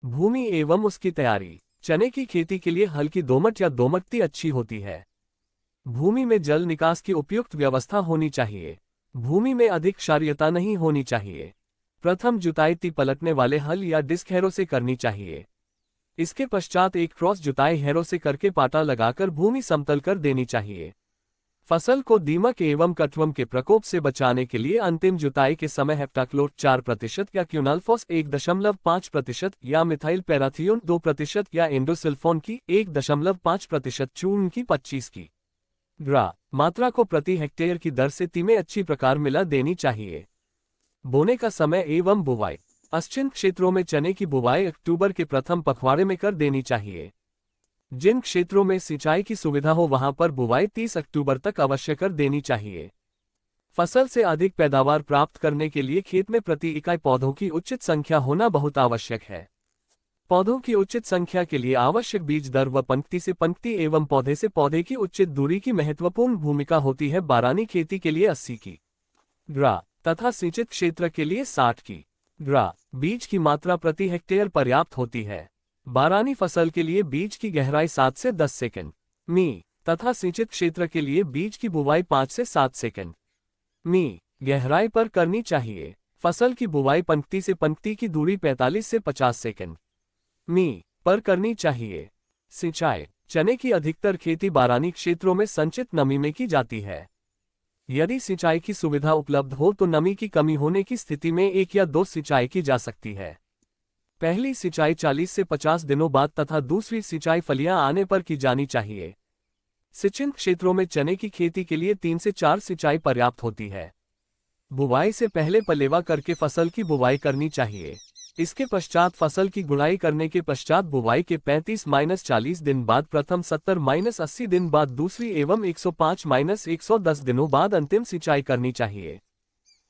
भूमि एवं उसकी तैयारी। चने की खेती के लिए हल्की दोमट या दोमट्टी अच्छी होती है। भूमि में जल निकास की उपयुक्त व्यवस्था होनी चाहिए। भूमि में अधिक क्षारीयता नहीं होनी चाहिए। प्रथम जुताई पलटने वाले हल या डिस्क हैरो से करनी चाहिए। इसके पश्चात एक क्रॉस जुताई हैरो से करके पाटा लगाकर भूमि समतल कर देनी चाहिए। फसल को दीमक एवं कटवर्म के प्रकोप से बचाने के लिए अंतिम जुताई के समय हेप्टाक्लोर 4% या क्यूनाल्फॉस 1.5% या मिथाइल पैराथियोन 2% या एंडोसल्फोन की 1.5% चूर्ण की 25 की मात्रा को प्रति हेक्टेयर की दर से तीमें अच्छी प्रकार मिला देनी चाहिए। बोने का समय एवं बुवाई। अश्चिन क्षेत्रों में चने की बुवाई अक्टूबर के प्रथम पखवाड़े में कर देनी चाहिए। जिन क्षेत्रों में सिंचाई की सुविधा हो वहां पर बुवाई 30 अक्टूबर तक अवश्य कर देनी चाहिए। फसल से अधिक पैदावार प्राप्त करने के लिए खेत में प्रति इकाई पौधों की उचित संख्या होना बहुत आवश्यक है। पौधों की उचित संख्या के लिए आवश्यक बीज दर व पंक्ति से पंक्ति एवं पौधे से पौधे की उचित दूरी की महत्वपूर्ण भूमिका होती है। बारानी खेती के लिए 80 की तथा सिंचित क्षेत्र के लिए 60 की बीज की मात्रा प्रति हेक्टेयर पर्याप्त होती है। बारानी फसल के लिए बीज की गहराई 7 से 10 सेकंड मी तथा सिंचित क्षेत्र के लिए बीज की बुवाई 5 से 7 सेकंड मी गहराई पर करनी चाहिए। फसल की बुवाई पंक्ति से पंक्ति की दूरी 45 से 50 सेकंड मी पर करनी चाहिए। सिंचाई। चने की अधिकतर खेती बारानी क्षेत्रों में संचित नमी में की जाती है। यदि सिंचाई की सुविधा उपलब्ध हो तो नमी की कमी होने की स्थिति में 1 या 2 सिंचाई की जा सकती है। पहली सिंचाई 40 से 50 दिनों बाद तथा दूसरी सिंचाई फलियां आने पर की जानी चाहिए। सिंचित क्षेत्रों में चने की खेती के लिए 3 से 4 सिंचाई पर्याप्त होती है। बुवाई से पहले पलेवा करके फसल की बुवाई करनी चाहिए। इसके पश्चात फसल की गुड़ाई करने के पश्चात बुवाई के 35-40 दिन बाद प्रथम 70-80 दिन बाद दूसरी एवं 105-110 दिनों बाद अंतिम सिंचाई करनी चाहिए।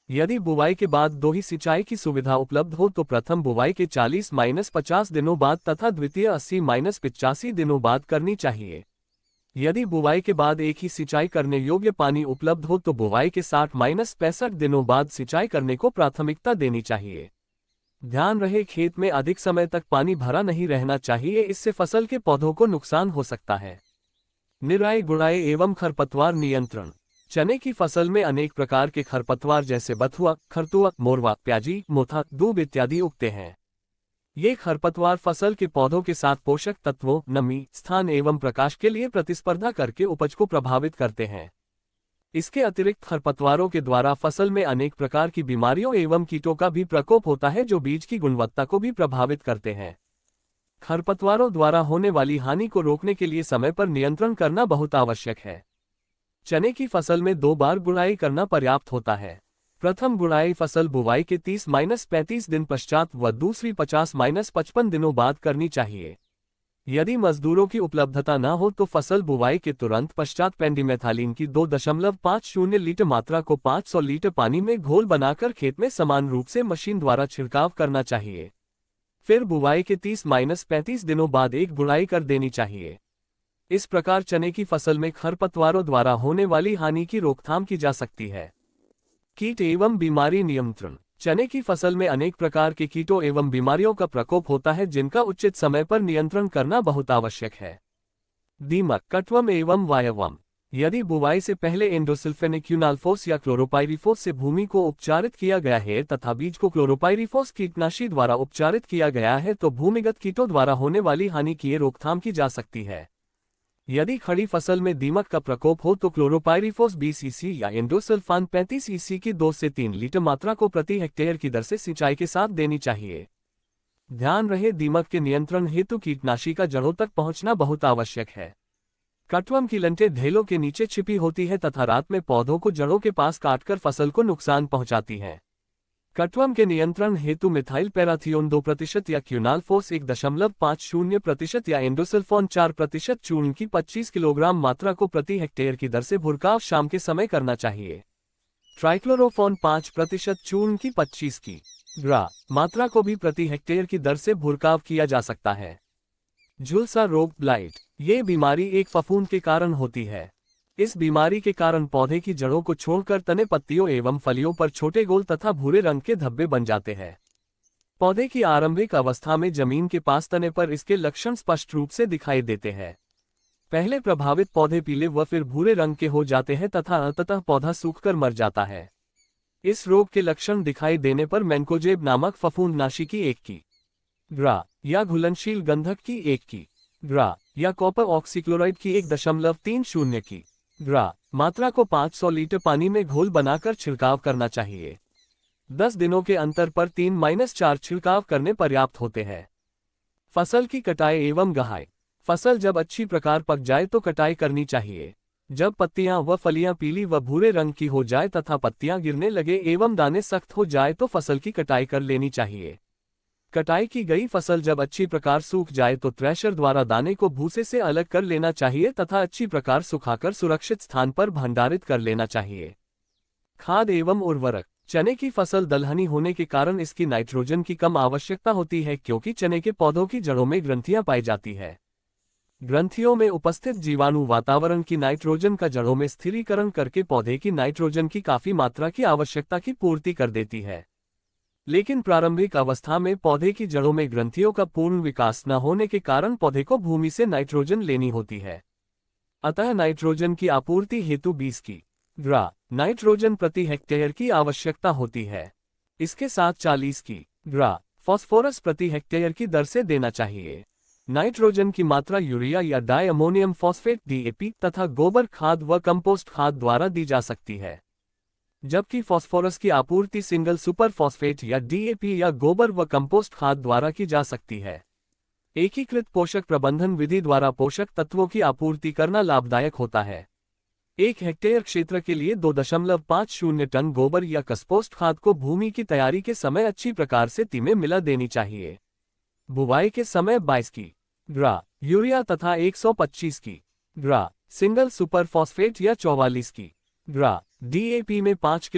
यदि बुवाई के बाद 2 ही सिंचाई की सुविधा उपलब्ध हो तो प्रथम बुवाई के 40-50 दिनों बाद तथा द्वितीय 80-85 दिनों बाद करनी चाहिए। यदि बुवाई के बाद एक ही सिंचाई करने योग्य पानी उपलब्ध हो तो बुवाई के 60-65 दिनों बाद सिंचाई करने को प्राथमिकता देनी चाहिए। ध्यान रहे खेत में अधिक समय तक पानी भरा नहीं रहना चाहिए, इससे फसल के पौधों को नुकसान हो सकता है। निराई गुड़ाई एवं खरपतवार नियंत्रण। चने की फसल में अनेक प्रकार के खरपतवार जैसे बथुआ, खरतुआ, मोरवा, प्याजी, मोथा, दूब इत्यादि उगते हैं। ये खरपतवार फसल के पौधों के साथ पोषक तत्वों, नमी, स्थान एवं प्रकाश के लिए प्रतिस्पर्धा करके उपज को प्रभावित करते हैं। इसके अतिरिक्त खरपतवारों के द्वारा फसल में अनेक प्रकार की बीमारियों एवं कीटों का भी प्रकोप होता है जो बीज की गुणवत्ता को भी प्रभावित करते हैं। खरपतवारों द्वारा होने वाली हानि को रोकने के लिए समय पर नियंत्रण करना बहुत आवश्यक है। चने की फसल में 2 बार गुड़ाई करना पर्याप्त होता है। प्रथम गुड़ाई फसल बुवाई के 30-35 दिन पश्चात व दूसरी 50-55 दिनों बाद करनी चाहिए। यदि मजदूरों की उपलब्धता न हो तो फसल बुवाई के तुरंत पश्चात पेंडिमेथालिन की 2.50 लीटर मात्रा को 500 लीटर पानी में घोल बनाकर खेत में समान रूप से मशीन द्वारा छिड़काव करना चाहिए। फिर बुवाई के 30-35 दिनों बाद एक गुड़ाई कर देनी चाहिए। इस प्रकार चने की फसल में खरपतवारों द्वारा होने वाली हानि की रोकथाम की जा सकती है। कीट एवं बीमारी नियंत्रण। चने की फसल में अनेक प्रकार के कीटों एवं बीमारियों का प्रकोप होता है जिनका उचित समय पर नियंत्रण करना बहुत आवश्यक है। दीमक, कटवर्म एवं वायवम। यदि बुवाई से पहले एंडोसल्फेनिक क्यूनाल्फोस या क्लोरोपाइरीफोस से भूमि को उपचारित किया गया है तथा बीज को क्लोरोपाइरीफोस कीटनाशी द्वारा उपचारित किया गया है तो भूमिगत कीटों द्वारा होने वाली हानि की रोकथाम की जा सकती है। यदि खड़ी फसल में दीमक का प्रकोप हो तो क्लोरोपाइरीफोस 20 EC या एंडोसल्फान 35 EC की 2 से 3 लीटर मात्रा को प्रति हेक्टेयर की दर से सिंचाई के साथ देनी चाहिए। ध्यान रहे दीमक के नियंत्रण हेतु कीटनाशी का जड़ों तक पहुंचना बहुत आवश्यक है। कटवर्म की लंटें ढेलों के नीचे छिपी होती है तथा रात में पौधों को जड़ों के पास काटकर फसल को नुकसान पहुंचाती हैं। कटवर्म के नियंत्रण हेतु मिथाइल पैराथियोन 2% या क्यूनाल्फोस 1.50% या एंडोसल्फोन 4% चूर्ण की 25 किलोग्राम मात्रा को प्रति हेक्टेयर की दर से भुरकाव शाम के समय करना चाहिए। ट्राइक्लोरोफोन 5% चूर्ण की 25 की मात्रा को भी प्रति हेक्टेयर की दर से भुरकाव किया जा सकता है। झुलसा रोग, ब्लाइट। ये बीमारी एक फफूंद के कारण होती है। इस बीमारी के कारण पौधे की जड़ों को छोड़कर तने, पत्तियों एवं फलियों पर छोटे गोल तथा भूरे रंग के धब्बे बन जाते हैं। पौधे की आरंभिक अवस्था में जमीन के पास तने पर इसके लक्षण स्पष्ट रूप से दिखाई देते हैं। पहले प्रभावित पौधे पीले व फिर भूरे रंग के हो जाते हैं तथा अंततः पौधा सूखकर मर जाता है। इस रोग के लक्षण दिखाई देने पर मैंकोजेब नामक फफूंदनाशी की 1 ग्रा या घुलनशील गंधक की 1 ग्रा या कॉपर ऑक्सीक्लोराइड की 1.30 ग्रा मात्रा को 500 लीटर पानी में घोल बनाकर छिड़काव करना चाहिए। 10 दिनों के अंतर पर 3-4 छिड़काव करने पर्याप्त होते हैं। फसल की कटाई एवं गहाई। फसल जब अच्छी प्रकार पक जाए तो कटाई करनी चाहिए। जब पत्तियां व फलियां पीली व भूरे रंग की हो जाए तथा पत्तियां गिरने लगे एवं दाने सख्त हो जाए तो फसल की कटाई कर लेनी चाहिए। कटाई की गई फसल जब अच्छी प्रकार सूख जाए तो थ्रेशर द्वारा दाने को भूसे से अलग कर लेना चाहिए तथा अच्छी प्रकार सुखाकर सुरक्षित स्थान पर भंडारित कर लेना चाहिए। खाद एवं उर्वरक। चने की फसल दलहनी होने के कारण इसकी नाइट्रोजन की कम आवश्यकता होती है क्योंकि चने के पौधों की जड़ों में ग्रंथियां पाई जाती है। ग्रंथियों में उपस्थित जीवाणु वातावरण की नाइट्रोजन का जड़ों में स्थिरीकरण करके पौधे की नाइट्रोजन की काफी मात्रा की आवश्यकता की पूर्ति कर देती है। लेकिन प्रारंभिक अवस्था में पौधे की जड़ों में ग्रंथियों का पूर्ण विकास न होने के कारण पौधे को भूमि से नाइट्रोजन लेनी होती है। अतः नाइट्रोजन की आपूर्ति हेतु 20 ग्रा नाइट्रोजन प्रति हेक्टेयर की आवश्यकता होती है। इसके साथ 40 ग्रा फास्फोरस प्रति हेक्टेयर की दर से देना चाहिए। नाइट्रोजन की मात्रा यूरिया या डाई अमोनियम फॉस्फेट DAP तथा गोबर खाद व कंपोस्ट खाद द्वारा दी जा सकती है, जबकि फास्फोरस की आपूर्ति सिंगल सुपर फॉस्फेट या DAP या गोबर व कंपोस्ट खाद द्वारा की जा सकती है। एकीकृत पोषक प्रबंधन विधि द्वारा पोषक तत्वों की आपूर्ति करना लाभदायक होता है। 1 हेक्टेयर क्षेत्र के लिए 2.50 टन गोबर या कंपोस्ट खाद को भूमि की तैयारी के समय अच्छी प्रकार से में मिला देनी चाहिए। बुवाई के समय 22 ग्रा यूरिया तथा 125 ग्रा सिंगल सुपर फॉस्फेट या 44 ग्रा DAP में 5